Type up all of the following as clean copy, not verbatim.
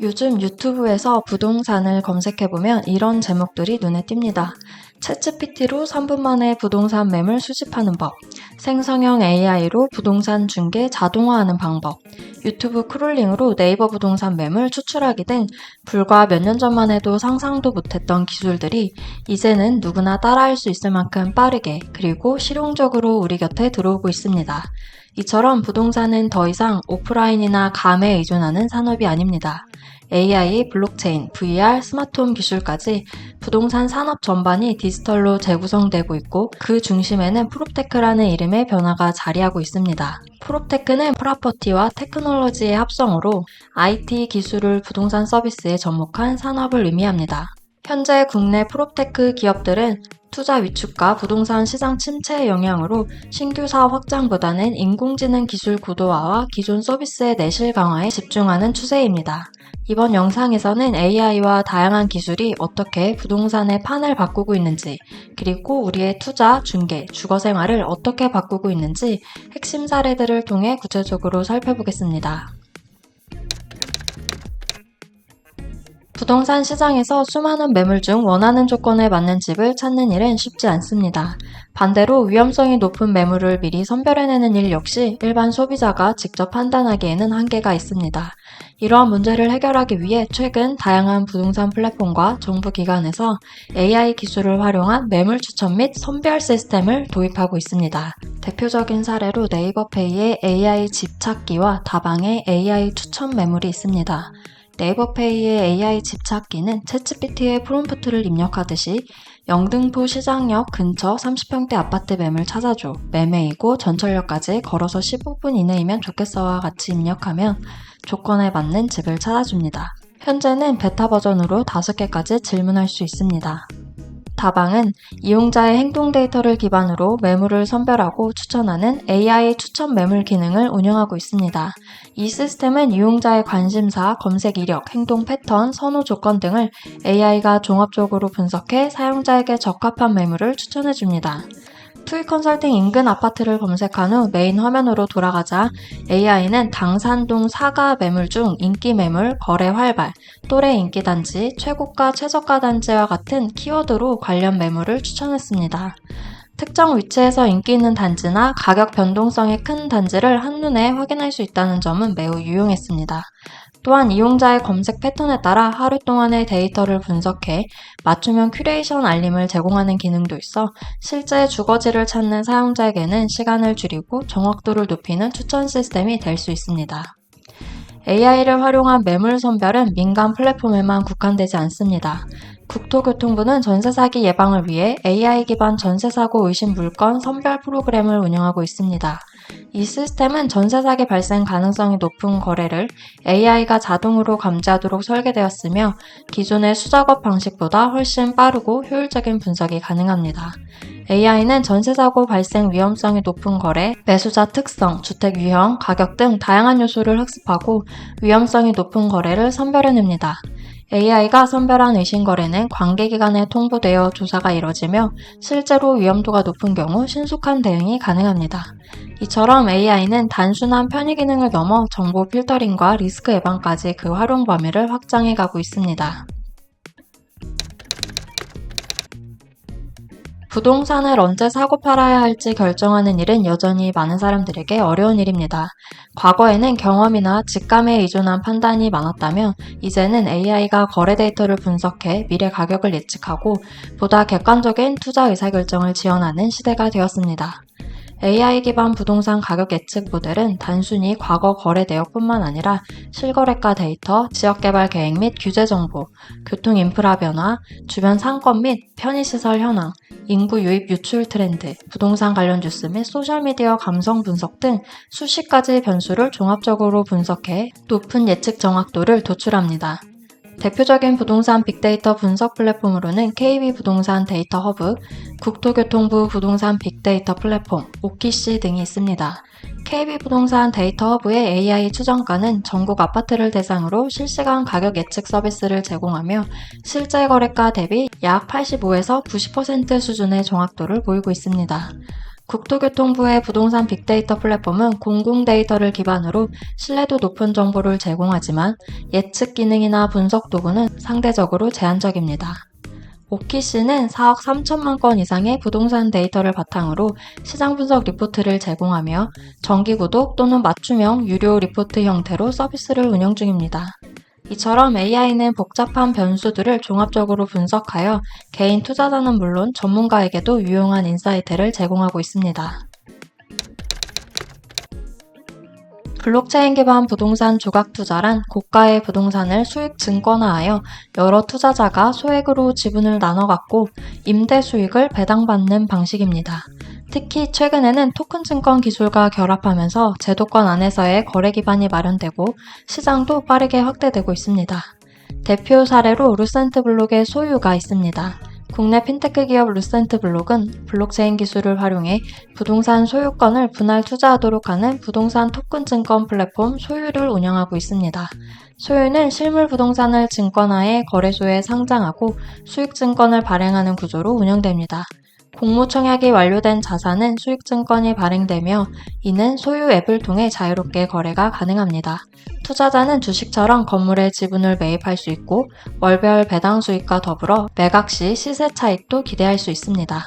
요즘 유튜브에서 부동산을 검색해보면 이런 제목들이 눈에 띕니다. 챗GPT로 3분 만에 부동산 매물 수집하는 법, 생성형 AI로 부동산 중개 자동화하는 방법, 유튜브 크롤링으로 네이버 부동산 매물 추출하기 등 불과 몇 년 전만 해도 상상도 못했던 기술들이 이제는 누구나 따라할 수 있을 만큼 빠르게 그리고 실용적으로 우리 곁에 들어오고 있습니다. 이처럼 부동산은 더 이상 오프라인이나 감에 의존하는 산업이 아닙니다. AI, 블록체인, VR, 스마트홈 기술까지 부동산 산업 전반이 디지털로 재구성되고 있고 그 중심에는 프롭테크라는 이름의 변화가 자리하고 있습니다. 프롭테크는 프로퍼티와 테크놀로지의 합성어로 IT 기술을 부동산 서비스에 접목한 산업을 의미합니다. 현재 국내 프롭테크 기업들은 투자 위축과 부동산 시장 침체의 영향으로 신규 사업 확장보다는 인공지능 기술 고도화와 기존 서비스의 내실 강화에 집중하는 추세입니다. 이번 영상에서는 AI와 다양한 기술이 어떻게 부동산의 판을 바꾸고 있는지, 그리고 우리의 투자, 중개, 주거 생활을 어떻게 바꾸고 있는지 핵심 사례들을 통해 구체적으로 살펴보겠습니다. 부동산 시장에서 수많은 매물 중 원하는 조건에 맞는 집을 찾는 일은 쉽지 않습니다. 반대로 위험성이 높은 매물을 미리 선별해내는 일 역시 일반 소비자가 직접 판단하기에는 한계가 있습니다. 이러한 문제를 해결하기 위해 최근 다양한 부동산 플랫폼과 정부 기관에서 AI 기술을 활용한 매물 추천 및 선별 시스템을 도입하고 있습니다. 대표적인 사례로 네이버페이의 AI 집 찾기와 다방의 AI 추천 매물이 있습니다. 네이버페이의 AI 집 찾기는 챗GPT의 프롬프트를 입력하듯이 영등포 시장역 근처 30평대 아파트 매물 찾아줘, 매매이고 전철역까지 걸어서 15분 이내이면 좋겠어와 같이 입력하면 조건에 맞는 집을 찾아줍니다. 현재는 베타 버전으로 5개까지 질문할 수 있습니다. 다방은 이용자의 행동 데이터를 기반으로 매물을 선별하고 추천하는 AI 추천 매물 기능을 운영하고 있습니다. 이 시스템은 이용자의 관심사, 검색 이력, 행동 패턴, 선호 조건 등을 AI가 종합적으로 분석해 사용자에게 적합한 매물을 추천해줍니다. 투이 컨설팅 인근 아파트를 검색한 후 메인 화면으로 돌아가자 AI는 당산동 사가 매물 중 인기 매물, 거래 활발, 또래 인기 단지, 최고가 최저가 단지와 같은 키워드로 관련 매물을 추천했습니다. 특정 위치에서 인기 있는 단지나 가격 변동성이 큰 단지를 한눈에 확인할 수 있다는 점은 매우 유용했습니다. 또한 이용자의 검색 패턴에 따라 하루 동안의 데이터를 분석해 맞춤형 큐레이션 알림을 제공하는 기능도 있어 실제 주거지를 찾는 사용자에게는 시간을 줄이고 정확도를 높이는 추천 시스템이 될 수 있습니다. AI를 활용한 매물 선별은 민간 플랫폼에만 국한되지 않습니다. 국토교통부는 전세사기 예방을 위해 AI 기반 전세사고 의심 물건 선별 프로그램을 운영하고 있습니다. 이 시스템은 전세사기 발생 가능성이 높은 거래를 AI가 자동으로 감지하도록 설계되었으며 기존의 수작업 방식보다 훨씬 빠르고 효율적인 분석이 가능합니다. AI는 전세사고 발생 위험성이 높은 거래, 매수자 특성, 주택 유형, 가격 등 다양한 요소를 학습하고 위험성이 높은 거래를 선별해냅니다. AI가 선별한 의심거래는 관계기관에 통보되어 조사가 이뤄지며 실제로 위험도가 높은 경우 신속한 대응이 가능합니다. 이처럼 AI는 단순한 편의 기능을 넘어 정보 필터링과 리스크 예방까지 그 활용 범위를 확장해 가고 있습니다. 부동산을 언제 사고 팔아야 할지 결정하는 일은 여전히 많은 사람들에게 어려운 일입니다. 과거에는 경험이나 직감에 의존한 판단이 많았다면 이제는 AI가 거래 데이터를 분석해 미래 가격을 예측하고 보다 객관적인 투자 의사결정을 지원하는 시대가 되었습니다. AI 기반 부동산 가격 예측 모델은 단순히 과거 거래 내역뿐만 아니라 실거래가 데이터, 지역개발 계획 및 규제 정보, 교통 인프라 변화, 주변 상권 및 편의시설 현황, 인구 유입 유출 트렌드, 부동산 관련 뉴스 및 소셜미디어 감성 분석 등 수십 가지 변수를 종합적으로 분석해 높은 예측 정확도를 도출합니다. 대표적인 부동산 빅데이터 분석 플랫폼으로는 KB부동산 데이터 허브, 국토교통부 부동산 빅데이터 플랫폼, 오키시 등이 있습니다. KB부동산 데이터 허브의 AI 추정가는 전국 아파트를 대상으로 실시간 가격 예측 서비스를 제공하며 실제 거래가 대비 약 85에서 90% 수준의 정확도를 보이고 있습니다. 국토교통부의 부동산 빅데이터 플랫폼은 공공 데이터를 기반으로 신뢰도 높은 정보를 제공하지만 예측 기능이나 분석 도구는 상대적으로 제한적입니다. 오키시는 4억 3천만 건 이상의 부동산 데이터를 바탕으로 시장 분석 리포트를 제공하며 정기구독 또는 맞춤형 유료 리포트 형태로 서비스를 운영 중입니다. 이처럼 AI는 복잡한 변수들을 종합적으로 분석하여 개인 투자자는 물론 전문가에게도 유용한 인사이트를 제공하고 있습니다. 블록체인 기반 부동산 조각 투자란 고가의 부동산을 수익 증권화하여 여러 투자자가 소액으로 지분을 나눠 갖고 임대 수익을 배당받는 방식입니다. 특히 최근에는 토큰 증권 기술과 결합하면서 제도권 안에서의 거래 기반이 마련되고 시장도 빠르게 확대되고 있습니다. 대표 사례로 루센트블록의 소유가 있습니다. 국내 핀테크 기업 루센트블록은 블록체인 기술을 활용해 부동산 소유권을 분할 투자하도록 하는 부동산 토큰 증권 플랫폼 소유를 운영하고 있습니다. 소유는 실물 부동산을 증권화해 거래소에 상장하고 수익 증권을 발행하는 구조로 운영됩니다. 공모 청약이 완료된 자산은 수익증권이 발행되며 이는 소유 앱을 통해 자유롭게 거래가 가능합니다. 투자자는 주식처럼 건물에 지분을 매입할 수 있고 월별 배당 수익과 더불어 매각 시 시세 차익도 기대할 수 있습니다.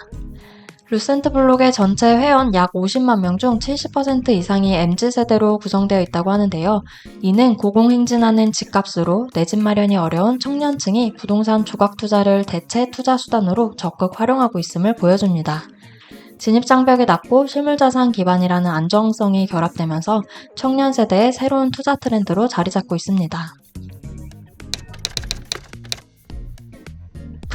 루센트블록의 전체 회원 약 50만 명 중 70% 이상이 MZ세대로 구성되어 있다고 하는데요. 이는 고공행진하는 집값으로 내 집 마련이 어려운 청년층이 부동산 조각 투자를 대체 투자 수단으로 적극 활용하고 있음을 보여줍니다. 진입장벽이 낮고 실물자산 기반이라는 안정성이 결합되면서 청년 세대의 새로운 투자 트렌드로 자리 잡고 있습니다.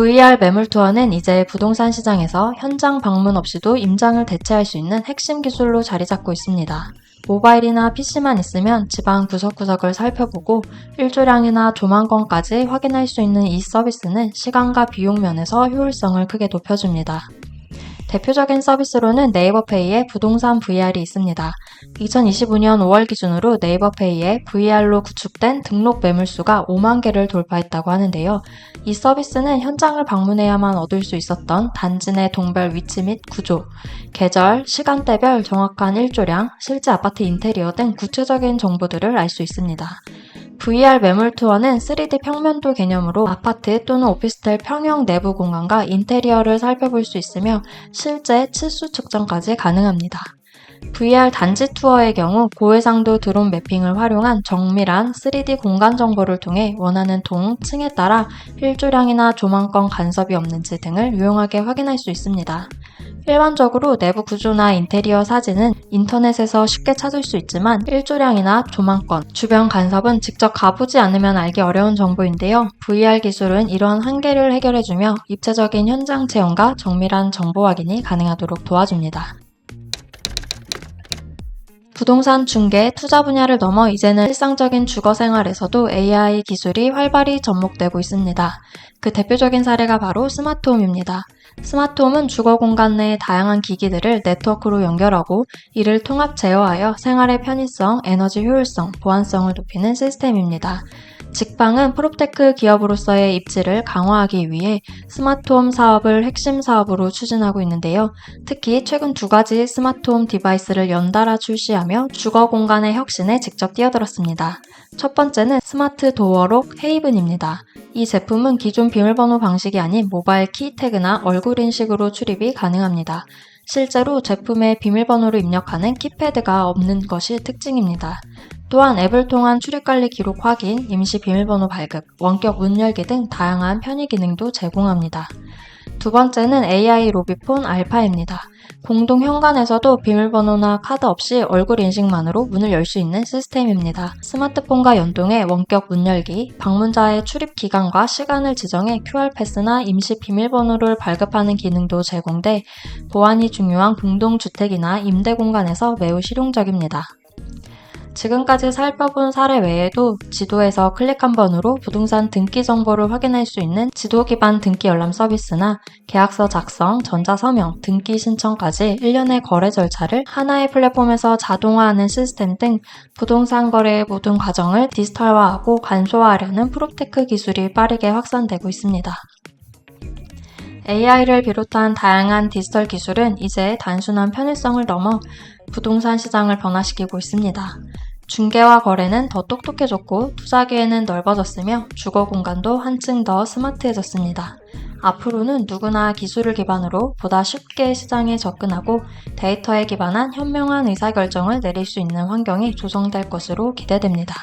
VR 매물 투어는 이제 부동산 시장에서 현장 방문 없이도 임장을 대체할 수 있는 핵심 기술로 자리 잡고 있습니다. 모바일이나 PC만 있으면 집안 구석구석을 살펴보고 일조량이나 조망권까지 확인할 수 있는 이 서비스는 시간과 비용 면에서 효율성을 크게 높여줍니다. 대표적인 서비스로는 네이버페이의 부동산 VR이 있습니다. 2025년 5월 기준으로 네이버페이에 VR로 구축된 등록 매물수가 5만 개를 돌파했다고 하는데요. 이 서비스는 현장을 방문해야만 얻을 수 있었던 단지 내 동별 위치 및 구조, 계절, 시간대별 정확한 일조량, 실제 아파트 인테리어 등 구체적인 정보들을 알 수 있습니다. VR 매물 투어는 3D 평면도 개념으로 아파트 또는 오피스텔 평형 내부 공간과 인테리어를 살펴볼 수 있으며 실제 치수 측정까지 가능합니다. VR 단지 투어의 경우 고해상도 드론 매핑을 활용한 정밀한 3D 공간 정보를 통해 원하는 동, 층에 따라 일조량이나 조망권 간섭이 없는지 등을 유용하게 확인할 수 있습니다. 일반적으로 내부 구조나 인테리어 사진은 인터넷에서 쉽게 찾을 수 있지만 일조량이나 조망권, 주변 간섭은 직접 가보지 않으면 알기 어려운 정보인데요. VR 기술은 이러한 한계를 해결해주며 입체적인 현장 체험과 정밀한 정보 확인이 가능하도록 도와줍니다. 부동산 중개, 투자 분야를 넘어 이제는 일상적인 주거 생활에서도 AI 기술이 활발히 접목되고 있습니다. 그 대표적인 사례가 바로 스마트홈입니다. 스마트홈은 주거 공간 내 다양한 기기들을 네트워크로 연결하고 이를 통합 제어하여 생활의 편의성, 에너지 효율성, 보안성을 높이는 시스템입니다. 직방은 프롭테크 기업으로서의 입지를 강화하기 위해 스마트홈 사업을 핵심 사업으로 추진하고 있는데요. 특히 최근 2가지 스마트홈 디바이스를 연달아 출시하며 주거 공간의 혁신에 직접 뛰어들었습니다. 첫 번째는 스마트 도어록 헤이븐입니다. 이 제품은 기존 비밀번호 방식이 아닌 모바일 키 태그나 얼굴 인식으로 출입이 가능합니다. 실제로 제품에 비밀번호를 입력하는 키패드가 없는 것이 특징입니다. 또한 앱을 통한 출입관리 기록 확인, 임시 비밀번호 발급, 원격 문 열기 등 다양한 편의 기능도 제공합니다. 두 번째는 AI 로비폰 알파입니다. 공동 현관에서도 비밀번호나 카드 없이 얼굴 인식만으로 문을 열 수 있는 시스템입니다. 스마트폰과 연동해 원격 문 열기, 방문자의 출입 기간과 시간을 지정해 QR패스나 임시 비밀번호를 발급하는 기능도 제공돼 보안이 중요한 공동주택이나 임대 공간에서 매우 실용적입니다. 지금까지 살펴본 사례 외에도 지도에서 클릭 한 번으로 부동산 등기 정보를 확인할 수 있는 지도 기반 등기 열람 서비스나 계약서 작성, 전자서명, 등기 신청까지 일련의 거래 절차를 하나의 플랫폼에서 자동화하는 시스템 등 부동산 거래의 모든 과정을 디지털화하고 간소화하려는 프롭테크 기술이 빠르게 확산되고 있습니다. AI를 비롯한 다양한 디지털 기술은 이제 단순한 편의성을 넘어 부동산 시장을 변화시키고 있습니다. 중개와 거래는 더 똑똑해졌고 투자 기회는 넓어졌으며 주거 공간도 한층 더 스마트해졌습니다. 앞으로는 누구나 기술을 기반으로 보다 쉽게 시장에 접근하고 데이터에 기반한 현명한 의사결정을 내릴 수 있는 환경이 조성될 것으로 기대됩니다.